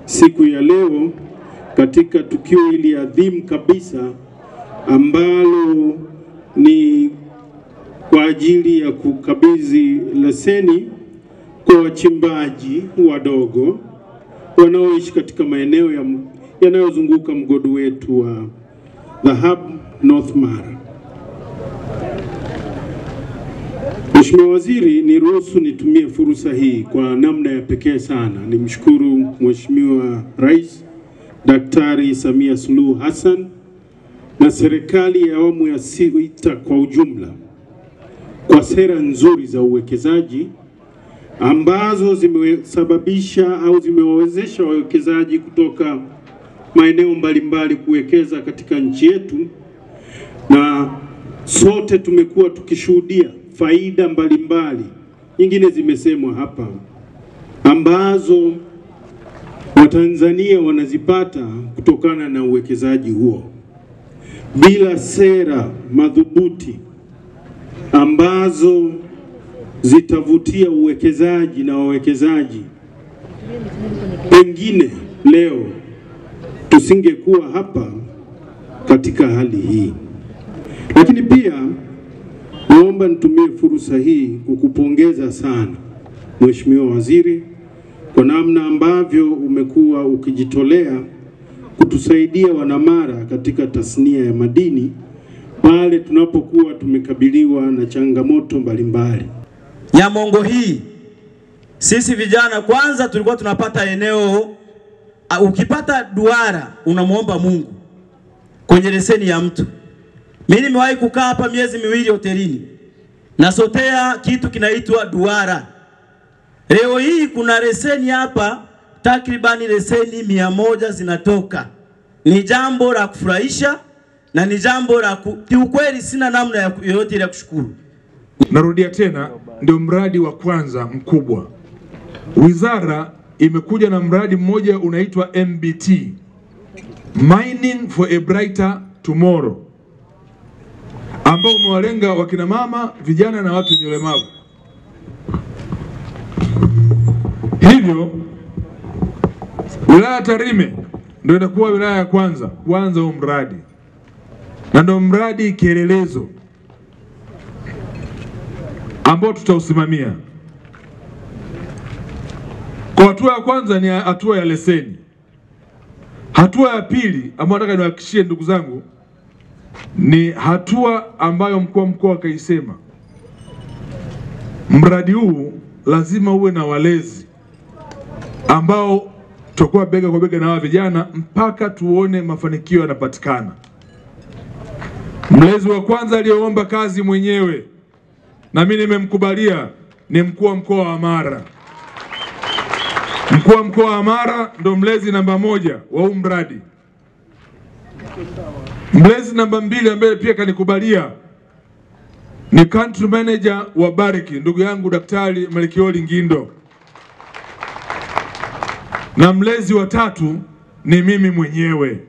siku ya leo katika tukio hili adhimu kabisa ambalo ni kwa ajili ya kukabidhi leseni kwa wachimbaji wadogo wanaoishi katika maeneo yanayozunguka mgodi wetu wa dhahabu North Mara. Mheshimiwa Waziri, niruhusu nitumie fursa hii kwa namna ya pekee sana nimshukuru Mheshimiwa Rais Daktari Samia Suluhu Hassan na serikali ya awamu ya sita kwa ujumla kwa sera nzuri za uwekezaji ambazo zimesababisha au zimewawezesha wawekezaji kutoka maeneo mbalimbali kuwekeza katika nchi yetu, na sote tumekuwa tukishuhudia faida mbalimbali, nyingine zimesemwa hapa, ambazo Watanzania wanazipata kutokana na uwekezaji huo. Bila sera madhubuti ambazo zitavutia uwekezaji na wawekezaji, pengine leo tusingekuwa hapa katika hali hii. Lakini pia naomba nitumie fursa hii kukupongeza sana Mheshimiwa Waziri kwa namna ambavyo umekuwa ukijitolea kutusaidia wanamara katika tasnia ya madini pale tunapokuwa tumekabiliwa na changamoto mbalimbali. Nyamongo hii sisi vijana kwanza tulikuwa tunapata eneo, ukipata duara unamuomba Mungu kwenye leseni ya mtu. Mimi nimewahi kukaa hapa miezi miwili hotelini nasotea kitu kinaitwa duara. Leo hii kuna leseni hapa takribani leseni 100 zinatoka. Ni jambo la kufurahisha na ni jambo la kiukweli sina namna yoyote ya kushukuru. Narudia tena, ndio mradi wa kwanza mkubwa. Wizara imekuja na mradi mmoja unaitwa MBT, Mining for a Brighter Tomorrow, ambao umewalenga wakina mama, vijana na watu wenye ulemavu. Hivyo wilaya Tarime ndio itakuwa wilaya ya kwanza kuanza huu mradi, na ndio mradi kielelezo ambao tutausimamia. Kwa hatua ya kwanza ni hatua ya leseni. Hatua ya pili ambayo nataka niwahakikishie ndugu zangu ni hatua ambayo mkuu wa mkoa akaisema, mradi huu lazima uwe na walezi ambao tutakuwa bega kwa bega na hawa vijana mpaka tuone mafanikio yanapatikana. Mlezi wa kwanza aliyeomba kazi mwenyewe na mimi nimemkubalia ni mkuu wa mkoa wa Mara. Mkuu wa mkoa wa Mara ndo mlezi namba 1 wa huu mradi. Mlezi namba 2 ambaye pia kanikubalia ni country manager wa Bariki, ndugu yangu Daktari Malikioli Ngindo. Na mlezi wa 3 ni mimi mwenyewe.